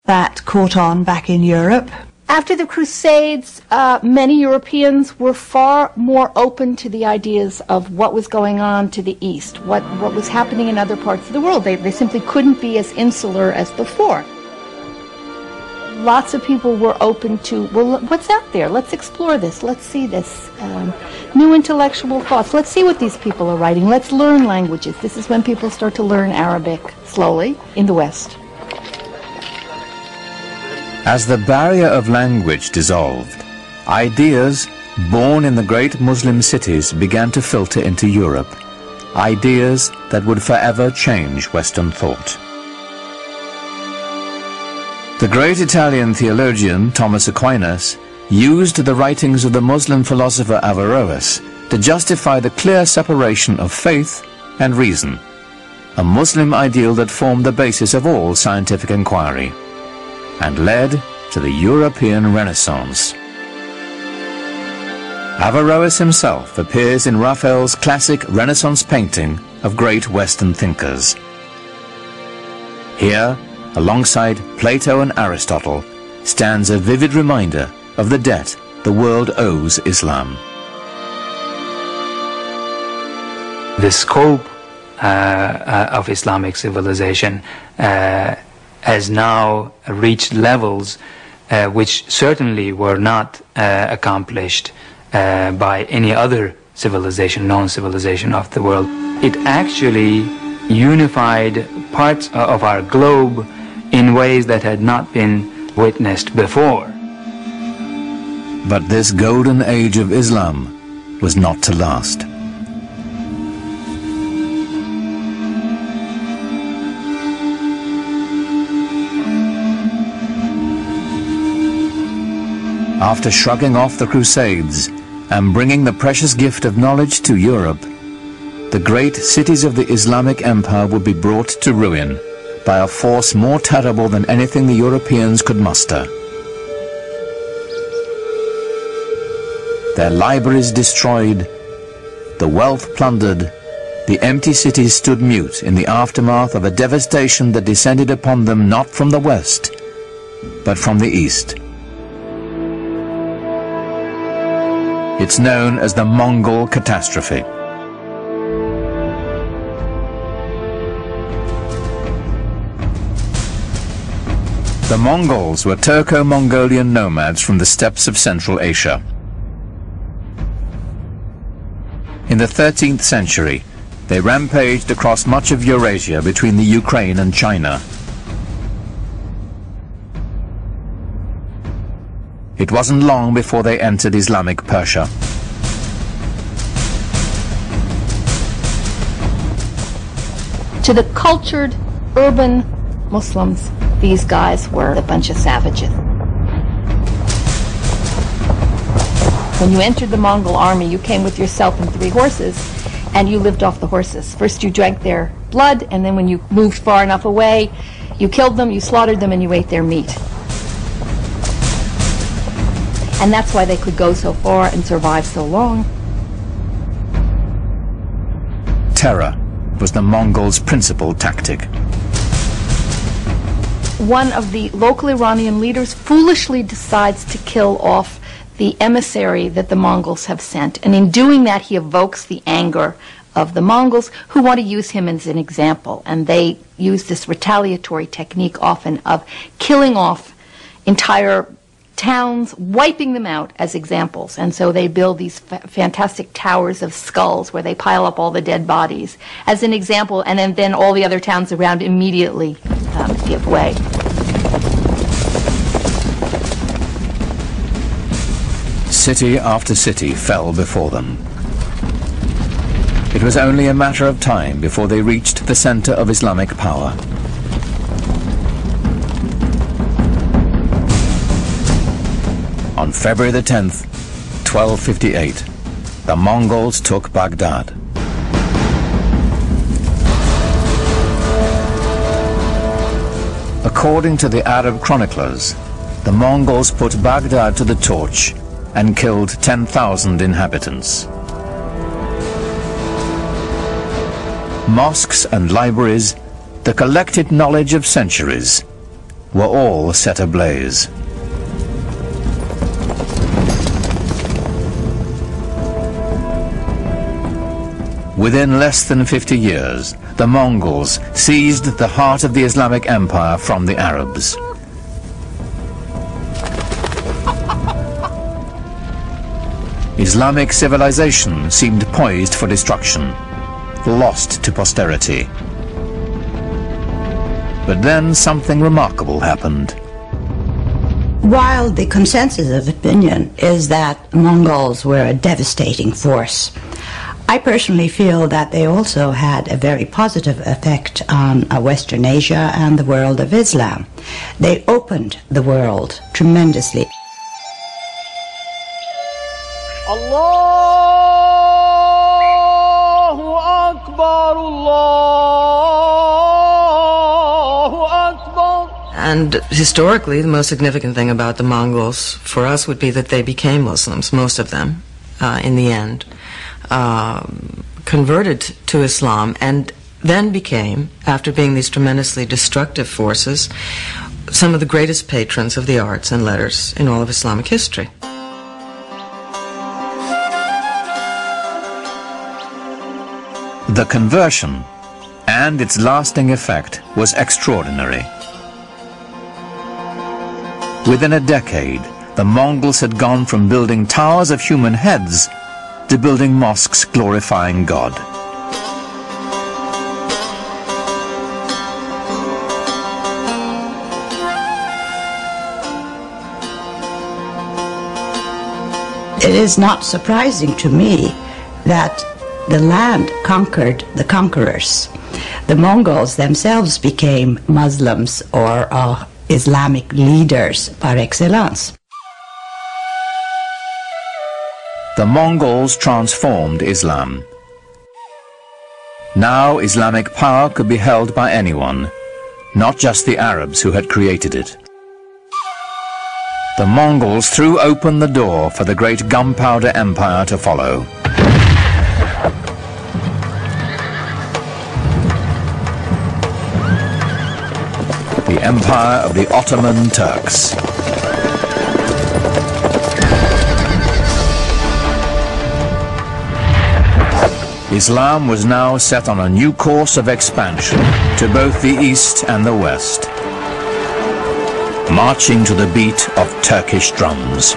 that caught on back in Europe. After the Crusades, many Europeans were far more open to the ideas of what was going on to the East, what was happening in other parts of the world. They simply couldn't be as insular as before. Lots of people were open to, well, what's out there? Let's explore this. Let's see this. New intellectual thoughts. Let's see what these people are writing. Let's learn languages. This is when people start to learn Arabic slowly in the West. As the barrier of language dissolved, ideas born in the great Muslim cities began to filter into Europe, ideas that would forever change Western thought. The great Italian theologian Thomas Aquinas used the writings of the Muslim philosopher Averroes to justify the clear separation of faith and reason, a Muslim ideal that formed the basis of all scientific inquiry, and led to the European Renaissance. Averroes himself appears in Raphael's classic Renaissance painting of great Western thinkers. Here, alongside Plato and Aristotle, stands a vivid reminder of the debt the world owes Islam. The scope of Islamic civilization has now reached levels which certainly were not accomplished by any other civilization, known civilization of the world. It actually unified parts of our globe in ways that had not been witnessed before. But this golden age of Islam was not to last. After shrugging off the Crusades and bringing the precious gift of knowledge to Europe, the great cities of the Islamic Empire would be brought to ruin by a force more terrible than anything the Europeans could muster. Their libraries destroyed, the wealth plundered, the empty cities stood mute in the aftermath of a devastation that descended upon them not from the west, but from the east. It's known as the Mongol catastrophe. The Mongols were Turco-Mongolian nomads from the steppes of Central Asia. In the 13th century, they rampaged across much of Eurasia between the Ukraine and China. It wasn't long before they entered Islamic Persia. To the cultured, urban Muslims, these guys were a bunch of savages. When you entered the Mongol army, you came with yourself and 3 horses, and you lived off the horses. First you drank their blood, and then when you moved far enough away, you killed them, you slaughtered them, and you ate their meat. And that's why they could go so far and survive so long. Terror was the Mongols' principal tactic. One of the local Iranian leaders foolishly decides to kill off the emissary that the Mongols have sent. And in doing that, he evokes the anger of the Mongols, who want to use him as an example. And they use this retaliatory technique often of killing off entire towns, wiping them out as examples. And so they build these fantastic towers of skulls where they pile up all the dead bodies as an example, and then all the other towns around immediately give way. City after city fell before them. It was only a matter of time before they reached the center of Islamic power. On February the 10th, 1258, the Mongols took Baghdad. According to the Arab chroniclers, the Mongols put Baghdad to the torch and killed 10,000 inhabitants. Mosques and libraries, the collected knowledge of centuries, were all set ablaze. Within less than 50 years, the Mongols seized the heart of the Islamic Empire from the Arabs. Islamic civilization seemed poised for destruction, lost to posterity. But then something remarkable happened. While the consensus of opinion is that Mongols were a devastating force, I personally feel that they also had a very positive effect on Western Asia and the world of Islam. They opened the world tremendously. Allahu Akbar, Allahu Akbar. And historically, the most significant thing about the Mongols for us would be that they became Muslims, most of them, in the end. Converted to Islam and then became, after being these tremendously destructive forces, some of the greatest patrons of the arts and letters in all of Islamic history. The conversion and its lasting effect was extraordinary. Within a decade, the Mongols had gone from building towers of human heads to building mosques glorifying God. It is not surprising to me that the land conquered the conquerors. The Mongols themselves became Muslims or Islamic leaders par excellence. The Mongols transformed Islam. Now Islamic power could be held by anyone, not just the Arabs who had created it. The Mongols threw open the door for the great gunpowder empire to follow. The empire of the Ottoman Turks. Islam was now set on a new course of expansion to both the East and the West, marching to the beat of Turkish drums.